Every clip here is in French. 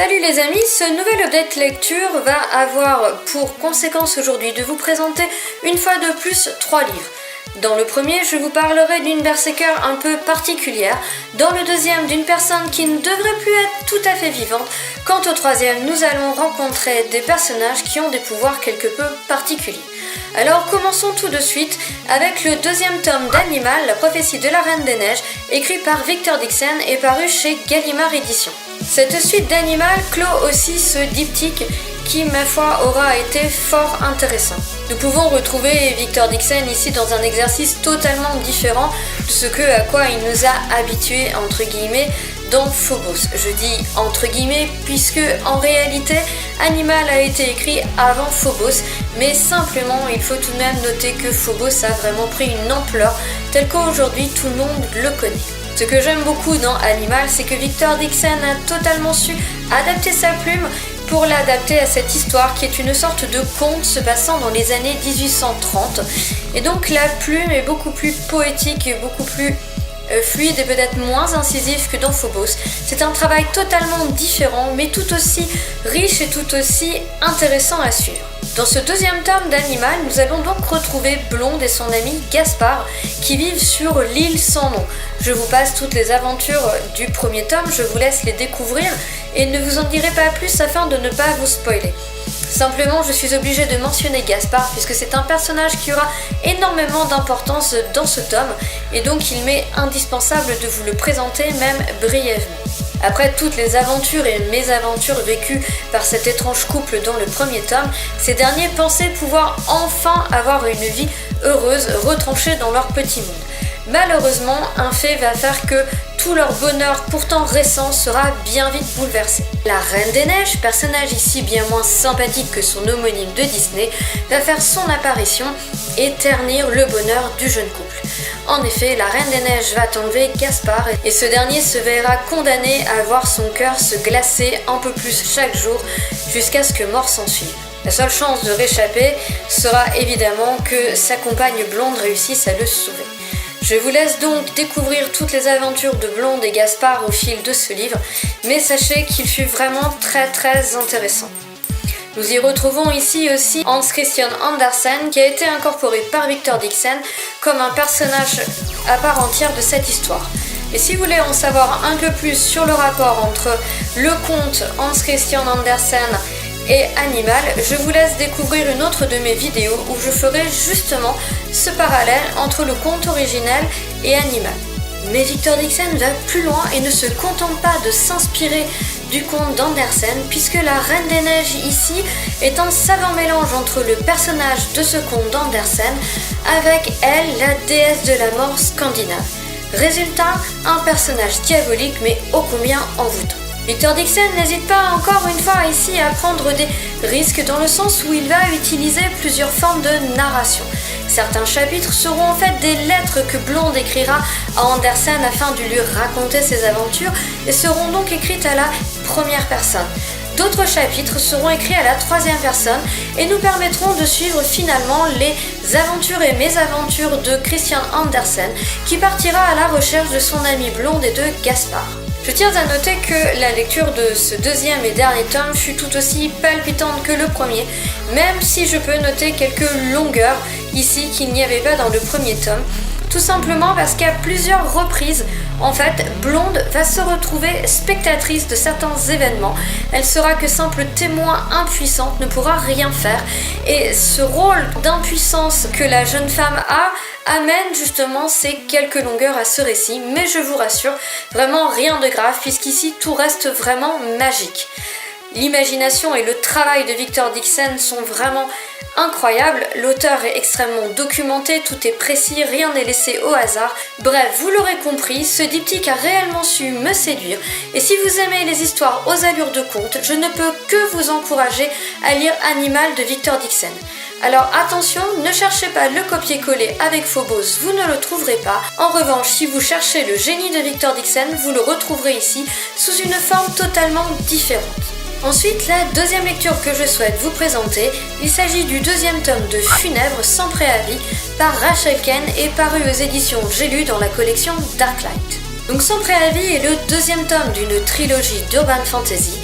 Salut les amis, ce nouvel update lecture va avoir pour conséquence aujourd'hui de vous présenter une fois de plus 3 livres. Dans le premier, je vous parlerai d'une berserker un peu particulière, dans le deuxième d'une personne qui ne devrait plus être tout à fait vivante, quant au troisième, nous allons rencontrer des personnages qui ont des pouvoirs quelque peu particuliers. Alors commençons tout de suite avec le deuxième tome d'Animal, la prophétie de la Reine des Neiges, écrit par Victor Dixon et paru chez Gallimard Éditions. Cette suite d'Animal clôt aussi ce diptyque qui, ma foi, aura été fort intéressant. Nous pouvons retrouver Victor Dixon ici dans un exercice totalement différent de ce à quoi il nous a habitués, entre guillemets, dans Phobos. Je dis entre guillemets puisque en réalité Animal a été écrit avant Phobos, mais simplement il faut tout de même noter que Phobos a vraiment pris une ampleur telle qu'aujourd'hui tout le monde le connaît. Ce que j'aime beaucoup dans Animal, c'est que Victor Dixon a totalement su adapter sa plume pour l'adapter à cette histoire qui est une sorte de conte se passant dans les années 1830. Et donc la plume est beaucoup plus poétique et beaucoup plus fluide et peut-être moins incisif que dans Phobos. C'est un travail totalement différent mais tout aussi riche et tout aussi intéressant à suivre. Dans ce deuxième tome d'Animal, nous allons donc retrouver Blonde et son ami Gaspard qui vivent sur l'île sans nom. Je vous passe toutes les aventures du premier tome, je vous laisse les découvrir et ne vous en dirai pas plus afin de ne pas vous spoiler. Simplement, je suis obligée de mentionner Gaspard puisque c'est un personnage qui aura énormément d'importance dans ce tome et donc il m'est indispensable de vous le présenter même brièvement. Après toutes les aventures et mésaventures vécues par cet étrange couple dans le premier tome, ces derniers pensaient pouvoir enfin avoir une vie heureuse retranchée dans leur petit monde. Malheureusement, un fait va faire que tout leur bonheur pourtant récent sera bien vite bouleversé. La Reine des Neiges, personnage ici bien moins sympathique que son homonyme de Disney, va faire son apparition et ternir le bonheur du jeune couple. En effet, la Reine des Neiges va enlever Gaspard et ce dernier se verra condamné à voir son cœur se glacer un peu plus chaque jour jusqu'à ce que mort s'ensuive. La seule chance de réchapper sera évidemment que sa compagne Blonde réussisse à le sauver. Je vous laisse donc découvrir toutes les aventures de Blonde et Gaspard au fil de ce livre, mais sachez qu'il fut vraiment très intéressant. Nous y retrouvons ici aussi Hans Christian Andersen qui a été incorporé par Victor Dixon comme un personnage à part entière de cette histoire. Et si vous voulez en savoir un peu plus sur le rapport entre le conte Hans Christian Andersen et Animal, je vous laisse découvrir une autre de mes vidéos où je ferai justement ce parallèle entre le conte originel et Animal. Mais Victor Dixon va plus loin et ne se contente pas de s'inspirer du conte d'Andersen puisque la Reine des Neiges ici est un savant mélange entre le personnage de ce conte d'Andersen avec elle, la déesse de la mort scandinave. Résultat, un personnage diabolique mais ô combien envoûtant. Victor Dixon n'hésite pas encore une fois ici à prendre des risques dans le sens où il va utiliser plusieurs formes de narration. Certains chapitres seront en fait des lettres que Blonde écrira à Andersen afin de lui raconter ses aventures et seront donc écrites à la première personne. D'autres chapitres seront écrits à la troisième personne et nous permettront de suivre finalement les aventures et mésaventures de Christian Andersen qui partira à la recherche de son ami Blonde et de Gaspard. Je tiens à noter que la lecture de ce deuxième et dernier tome fut tout aussi palpitante que le premier, même si je peux noter quelques longueurs ici qu'il n'y avait pas dans le premier tome, tout simplement parce qu'à plusieurs reprises, en fait, Blonde va se retrouver spectatrice de certains événements. Elle sera que simple témoin impuissante, ne pourra rien faire, et ce rôle d'impuissance que la jeune femme a amène justement ces quelques longueurs à ce récit, mais je vous rassure, vraiment rien de grave puisqu'ici tout reste vraiment magique. L'imagination et le travail de Victor Dixon sont vraiment incroyables, l'auteur est extrêmement documenté, tout est précis, rien n'est laissé au hasard. Bref, vous l'aurez compris, ce diptyque a réellement su me séduire et si vous aimez les histoires aux allures de conte, je ne peux que vous encourager à lire Animal de Victor Dixon. Alors attention, ne cherchez pas le copier-coller avec Phobos, vous ne le trouverez pas. En revanche, si vous cherchez le génie de Victor Dixon, vous le retrouverez ici sous une forme totalement différente. Ensuite, la deuxième lecture que je souhaite vous présenter, il s'agit du deuxième tome de Funèbre sans préavis par Rachel Ken et paru aux éditions J'ai lu dans la collection Darklight. Donc Sans préavis est le deuxième tome d'une trilogie d'urban fantasy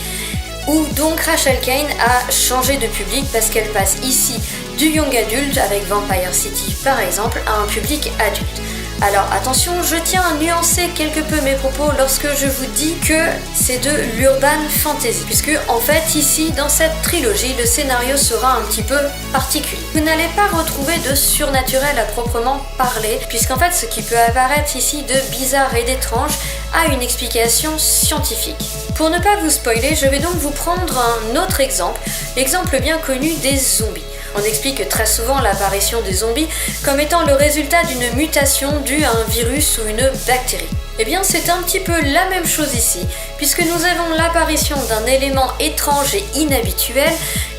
où donc Rachel Kane a changé de public parce qu'elle passe ici du young adult avec Vampire City par exemple à un public adulte. Alors attention, je tiens à nuancer quelque peu mes propos lorsque je vous dis que c'est de l'urban fantasy, puisque en fait ici dans cette trilogie le scénario sera un petit peu particulier. Vous n'allez pas retrouver de surnaturel à proprement parler, puisqu'en fait ce qui peut apparaître ici de bizarre et d'étrange a une explication scientifique. Pour ne pas vous spoiler, je vais donc vous prendre un autre exemple, l'exemple bien connu des zombies. On explique très souvent l'apparition des zombies comme étant le résultat d'une mutation due à un virus ou une bactérie. Eh bien c'est un petit peu la même chose ici, puisque nous avons l'apparition d'un élément étrange et inhabituel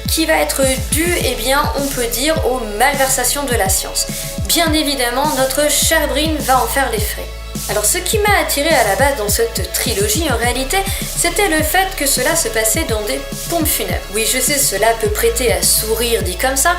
qui va être dû, eh bien, on peut dire, aux malversations de la science. Bien évidemment, notre chère Brin va en faire les frais. Alors ce qui m'a attiré à la base dans cette trilogie en réalité, c'était le fait que cela se passait dans des pompes funèbres. Oui, je sais, cela peut prêter à sourire dit comme ça,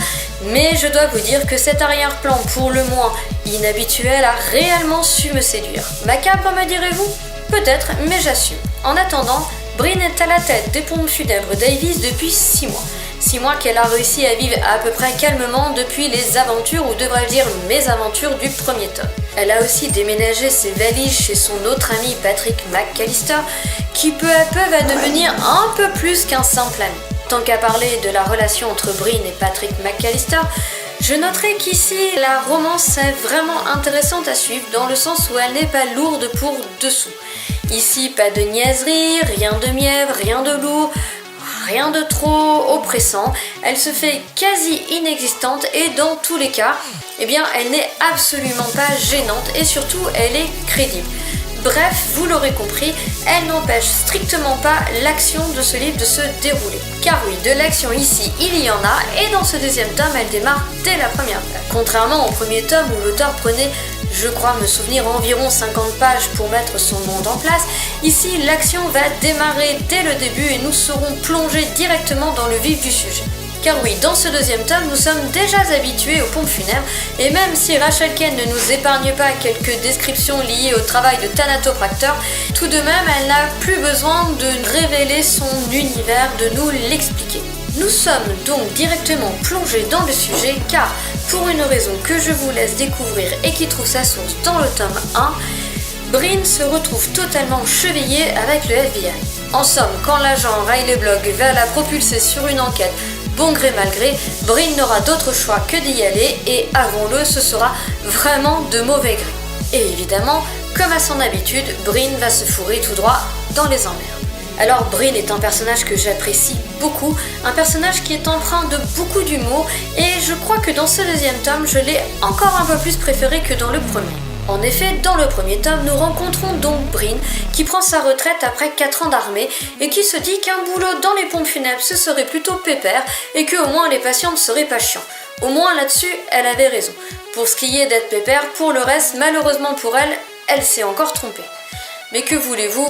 mais je dois vous dire que cet arrière-plan pour le moins inhabituel a réellement su me séduire. Macabre me direz-vous ? Peut-être, mais j'assume. En attendant, Brin est à la tête des pompes funèbres Davis depuis 6 mois. 6 mois qu'elle a réussi à vivre à peu près calmement depuis les aventures, ou devrais-je dire mésaventures du premier tome. Elle a aussi déménagé ses valises chez son autre ami Patrick McAllister, qui peu à peu va devenir un peu plus qu'un simple ami. Tant qu'à parler de la relation entre Brin et Patrick McAllister, je noterai qu'ici la romance est vraiment intéressante à suivre dans le sens où elle n'est pas lourde pour dessous. Ici, pas de niaiserie, rien de mièvre, rien de lourd, rien de trop oppressant, elle se fait quasi inexistante et dans tous les cas, eh bien, elle n'est absolument pas gênante et surtout, elle est crédible. Bref, vous l'aurez compris, elle n'empêche strictement pas l'action de ce livre de se dérouler. Car oui, de l'action ici, il y en a, et dans ce deuxième tome, elle démarre dès la première page. Contrairement au premier tome où l'auteur prenait, je crois me souvenir, environ 50 pages pour mettre son monde en place, ici l'action va démarrer dès le début et nous serons plongés directement dans le vif du sujet. Car oui, dans ce deuxième tome, nous sommes déjà habitués aux pompes funèbres, et même si Rachel Kane ne nous épargne pas quelques descriptions liées au travail de thanatopracteur, tout de même, elle n'a plus besoin de révéler son univers, de nous l'expliquer. Nous sommes donc directement plongés dans le sujet, car pour une raison que je vous laisse découvrir et qui trouve sa source dans le tome 1, Brin se retrouve totalement chevillée avec le FBI. En somme, quand l'agent Riley Blogg va la propulser sur une enquête, bon gré mal gré, Brin n'aura d'autre choix que d'y aller et, avouons-le, ce sera vraiment de mauvais gré. Et évidemment, comme à son habitude, Brin va se fourrer tout droit dans les emmerdes. Alors Brin est un personnage que j'apprécie beaucoup, un personnage qui est empreint de beaucoup d'humour et je crois que dans ce deuxième tome, je l'ai encore un peu plus préféré que dans le premier. En effet, dans le premier tome, nous rencontrons donc Brin qui prend sa retraite après 4 ans d'armée et qui se dit qu'un boulot dans les pompes funèbres ce serait plutôt pépère et que au moins les patients ne seraient pas chiants. Au moins là-dessus, elle avait raison. Pour ce qui est d'être pépère, pour le reste, malheureusement pour elle, elle s'est encore trompée. Mais que voulez-vous ?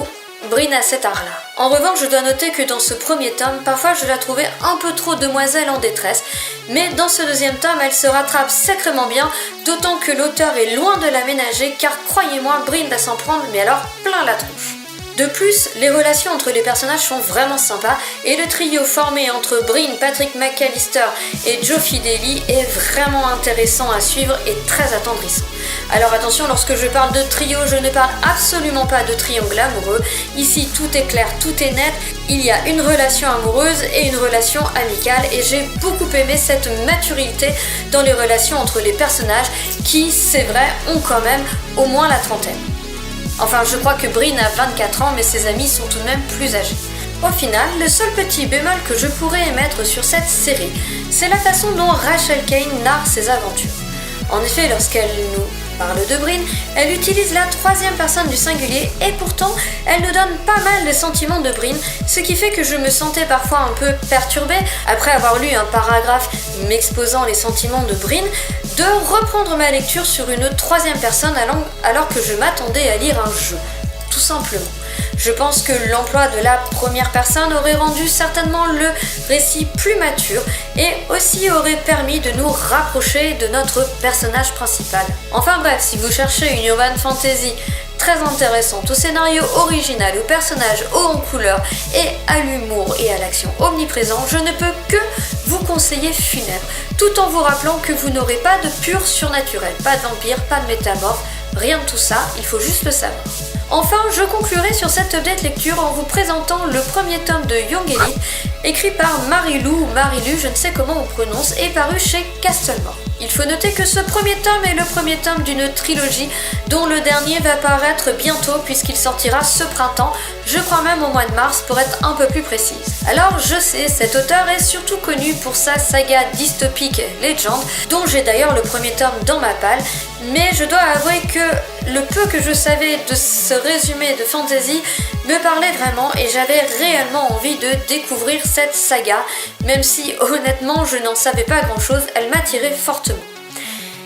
Brin a cet art-là. En revanche, je dois noter que dans ce premier tome, parfois je la trouvais un peu trop demoiselle en détresse, mais dans ce deuxième tome, elle se rattrape sacrément bien, d'autant que l'auteur est loin de la ménager, car croyez-moi, Brin va s'en prendre, mais alors plein la tronche. De plus, les relations entre les personnages sont vraiment sympas et le trio formé entre Brin, Patrick McAllister et Joe Fideli est vraiment intéressant à suivre et très attendrissant. Alors attention, lorsque je parle de trio, je ne parle absolument pas de triangle amoureux. Ici, tout est clair, tout est net. Il y a une relation amoureuse et une relation amicale et j'ai beaucoup aimé cette maturité dans les relations entre les personnages qui, c'est vrai, ont quand même au moins la trentaine. Enfin, je crois que Brin a 24 ans, mais ses amis sont tout de même plus âgés. Au final, le seul petit bémol que je pourrais émettre sur cette série, c'est la façon dont Rachel Kane narre ses aventures. En effet, lorsqu'elle nous parle de Brin, elle utilise la troisième personne du singulier et pourtant, elle nous donne pas mal de sentiments de Brin, ce qui fait que je me sentais parfois un peu perturbée, après avoir lu un paragraphe m'exposant les sentiments de Brin, de reprendre ma lecture sur une troisième personne alors que je m'attendais à lire un jeu, tout simplement. Je pense que l'emploi de la première personne aurait rendu certainement le récit plus mature et aussi aurait permis de nous rapprocher de notre personnage principal. Enfin bref, si vous cherchez une urban fantasy très intéressante, au scénario original, aux personnages hauts en couleur et à l'humour et à l'action omniprésent, je ne peux que vous conseiller Funèbre, tout en vous rappelant que vous n'aurez pas de pur surnaturel, pas de vampire, pas de métamorphe, rien de tout ça, il faut juste le savoir. Enfin, je conclurai sur cette update lecture en vous présentant le premier tome de Young Elite, écrit par Marie-Lou, je ne sais comment on prononce, et paru chez Castlemore. Il faut noter que ce premier tome est le premier tome d'une trilogie dont le dernier va paraître bientôt puisqu'il sortira ce printemps, je crois même au mois de mars pour être un peu plus précise. Alors je sais, cet auteur est surtout connu pour sa saga dystopique Legend, dont j'ai d'ailleurs le premier tome dans ma palle, mais je dois avouer que le peu que je savais de ce résumé de fantasy me parlait vraiment et j'avais réellement envie de découvrir cette saga, même si honnêtement je n'en savais pas grand chose, elle m'attirait fortement.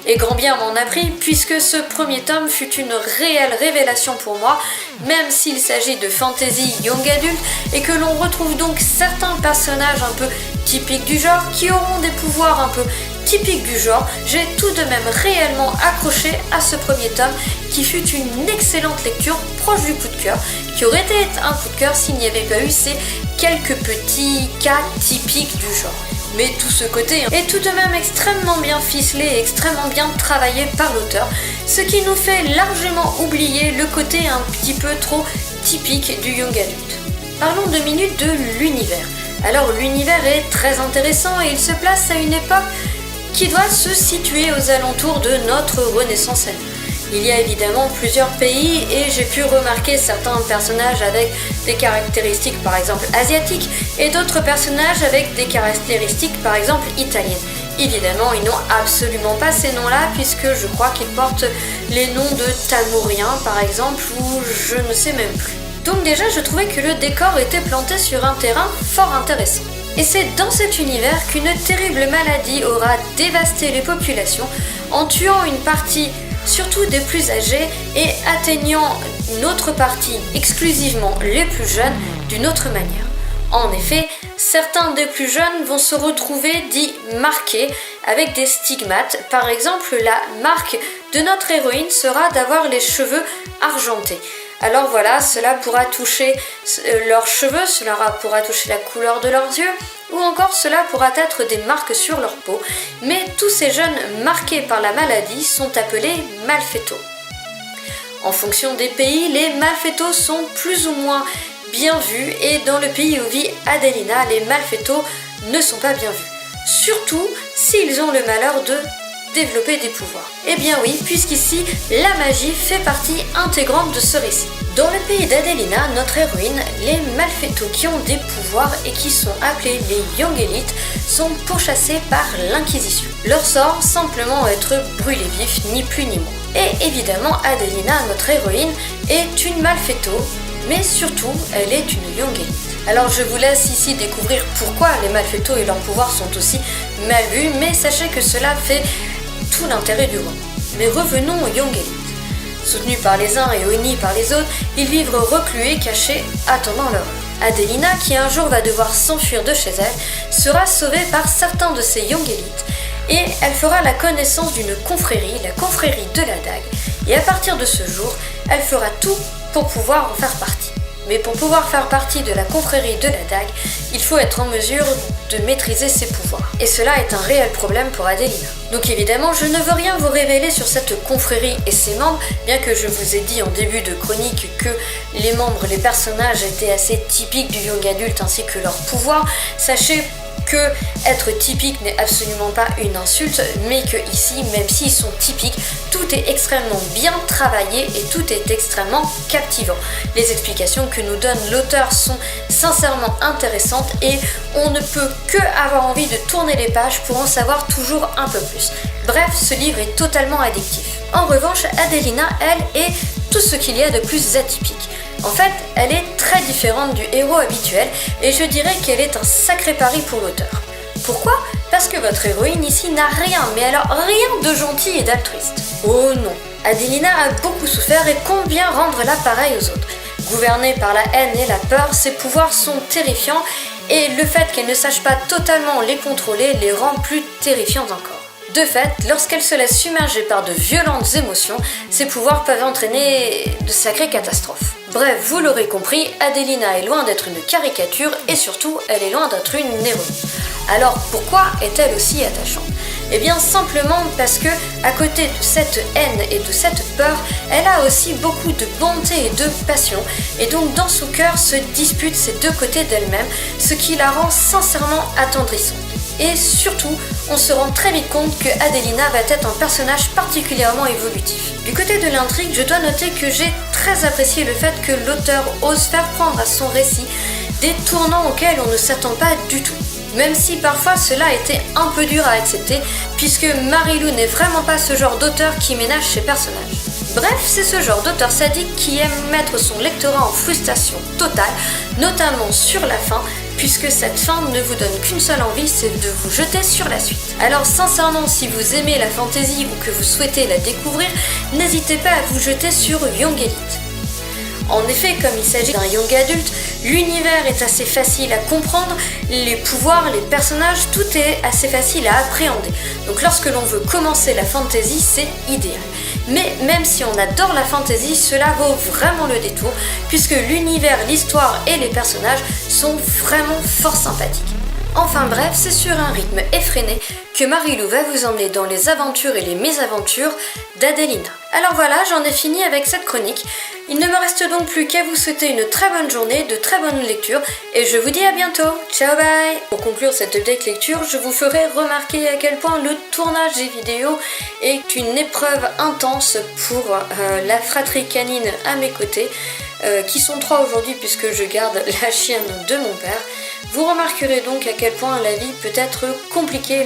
Et grand bien m'en a pris, puisque ce premier tome fut une réelle révélation pour moi, même s'il s'agit de fantasy young adult, et que l'on retrouve donc certains personnages un peu typiques du genre, qui auront des pouvoirs un peu typiques du genre, j'ai tout de même réellement accroché à ce premier tome, qui fut une excellente lecture, proche du coup de cœur, qui aurait été un coup de cœur s'il n'y avait pas eu ces quelques petits cas typiques du genre. Mais tout ce côté est tout de même extrêmement bien ficelé et extrêmement bien travaillé par l'auteur, ce qui nous fait largement oublier le côté un petit peu trop typique du young adult. Parlons 2 minutes de l'univers. Alors l'univers est très intéressant et il se place à une époque qui doit se situer aux alentours de notre Renaissance à nous. Il y a évidemment plusieurs pays et j'ai pu remarquer certains personnages avec des caractéristiques par exemple asiatiques et d'autres personnages avec des caractéristiques par exemple italiennes. Évidemment, ils n'ont absolument pas ces noms-là puisque je crois qu'ils portent les noms de Tamouriens par exemple ou je ne sais même plus. Donc déjà, je trouvais que le décor était planté sur un terrain fort intéressant. Et c'est dans cet univers qu'une terrible maladie aura dévasté les populations en tuant une partie surtout des plus âgés et atteignant une autre partie, exclusivement les plus jeunes, d'une autre manière. En effet, certains des plus jeunes vont se retrouver dits marqués avec des stigmates. Par exemple, la marque de notre héroïne sera d'avoir les cheveux argentés. Alors voilà, cela pourra toucher leurs cheveux, cela pourra toucher la couleur de leurs yeux, ou encore cela pourra être des marques sur leur peau. Mais tous ces jeunes marqués par la maladie sont appelés malfaitos. En fonction des pays, les malfaitos sont plus ou moins bien vus et dans le pays où vit Adelina, les malfaitos ne sont pas bien vus. Surtout s'ils ont le malheur de développer des pouvoirs. Eh bien oui, puisqu'ici, la magie fait partie intégrante de ce récit. Dans le pays d'Adelina, notre héroïne, les malfaitos qui ont des pouvoirs et qui sont appelés les Young Elite sont pourchassés par l'Inquisition. Leur sort, simplement être brûlés vifs, ni plus ni moins. Et évidemment, Adelina, notre héroïne, est une malfaito, mais surtout, elle est une Young Elite. Alors je vous laisse ici découvrir pourquoi les malfaitos et leurs pouvoirs sont aussi mal vus, mais sachez que cela fait tout l'intérêt du roman. Mais revenons aux Young Elite. Soutenus par les uns et unis par les autres, ils vivent reclués, cachés, attendant leur heure. Adelina, qui un jour va devoir s'enfuir de chez elle, sera sauvée par certains de ces Young Elite, et elle fera la connaissance d'une confrérie, la confrérie de la Dague, et à partir de ce jour, elle fera tout pour pouvoir en faire partie. Mais pour pouvoir faire partie de la confrérie de la Dague, il faut être en mesure de maîtriser ses pouvoirs. Et cela est un réel problème pour Adelina. Donc évidemment, je ne veux rien vous révéler sur cette confrérie et ses membres, bien que je vous ai dit en début de chronique que les membres, les personnages étaient assez typiques du young adulte ainsi que leurs pouvoirs. Sachez que être typique n'est absolument pas une insulte, mais que ici, même s'ils sont typiques, tout est extrêmement bien travaillé et tout est extrêmement captivant. Les explications que nous donne l'auteur sont sincèrement intéressantes et on ne peut que avoir envie de tourner les pages pour en savoir toujours un peu plus. Bref, ce livre est totalement addictif. En revanche, Adelina, elle, est tout ce qu'il y a de plus atypique. En fait, elle est très différente du héros habituel et je dirais qu'elle est un sacré pari pour l'auteur. Pourquoi ? Parce que votre héroïne ici n'a rien, mais alors rien de gentil et d'altruiste. Oh non, Adelina a beaucoup souffert et compte bien rendre là pareil aux autres. Gouvernée par la haine et la peur, ses pouvoirs sont terrifiants et le fait qu'elle ne sache pas totalement les contrôler les rend plus terrifiants encore. De fait, lorsqu'elle se laisse submerger par de violentes émotions, ses pouvoirs peuvent entraîner de sacrées catastrophes. Bref, vous l'aurez compris, Adelina est loin d'être une caricature et surtout, elle est loin d'être une héroïne. Alors pourquoi est-elle aussi attachante ? Eh bien simplement parce que, à côté de cette haine et de cette peur, elle a aussi beaucoup de bonté et de passion, et donc dans son cœur se disputent ces deux côtés d'elle-même, ce qui la rend sincèrement attendrissante. Et surtout, on se rend très vite compte que Adelina va être un personnage particulièrement évolutif. Du côté de l'intrigue, je dois noter que j'ai très apprécié le fait que l'auteur ose faire prendre à son récit des tournants auxquels on ne s'attend pas du tout. Même si parfois cela a été un peu dur à accepter, puisque Marie-Lou n'est vraiment pas ce genre d'auteur qui ménage ses personnages. Bref, c'est ce genre d'auteur sadique qui aime mettre son lectorat en frustration totale, notamment sur la fin, puisque cette fin ne vous donne qu'une seule envie, c'est de vous jeter sur la suite. Alors sincèrement, si vous aimez la fantasy ou que vous souhaitez la découvrir, n'hésitez pas à vous jeter sur Young Elite. En effet, comme il s'agit d'un young adulte, l'univers est assez facile à comprendre, les pouvoirs, les personnages, tout est assez facile à appréhender. Donc lorsque l'on veut commencer la fantasy, c'est idéal. Mais même si on adore la fantasy, cela vaut vraiment le détour, puisque l'univers, l'histoire et les personnages sont vraiment fort sympathiques. Enfin bref, c'est sur un rythme effréné que Marie-Lou va vous emmener dans les aventures et les mésaventures d'Adelina. Alors voilà, j'en ai fini avec cette chronique. Il ne me reste donc plus qu'à vous souhaiter une très bonne journée, de très bonnes lectures, et je vous dis à bientôt. Ciao, bye! Pour conclure cette update lecture, je vous ferai remarquer à quel point le tournage des vidéos est une épreuve intense pour la fratrie canine à mes côtés, qui sont 3 aujourd'hui puisque je garde la chienne de mon père. Vous remarquerez donc à quel point la vie peut être compliquée.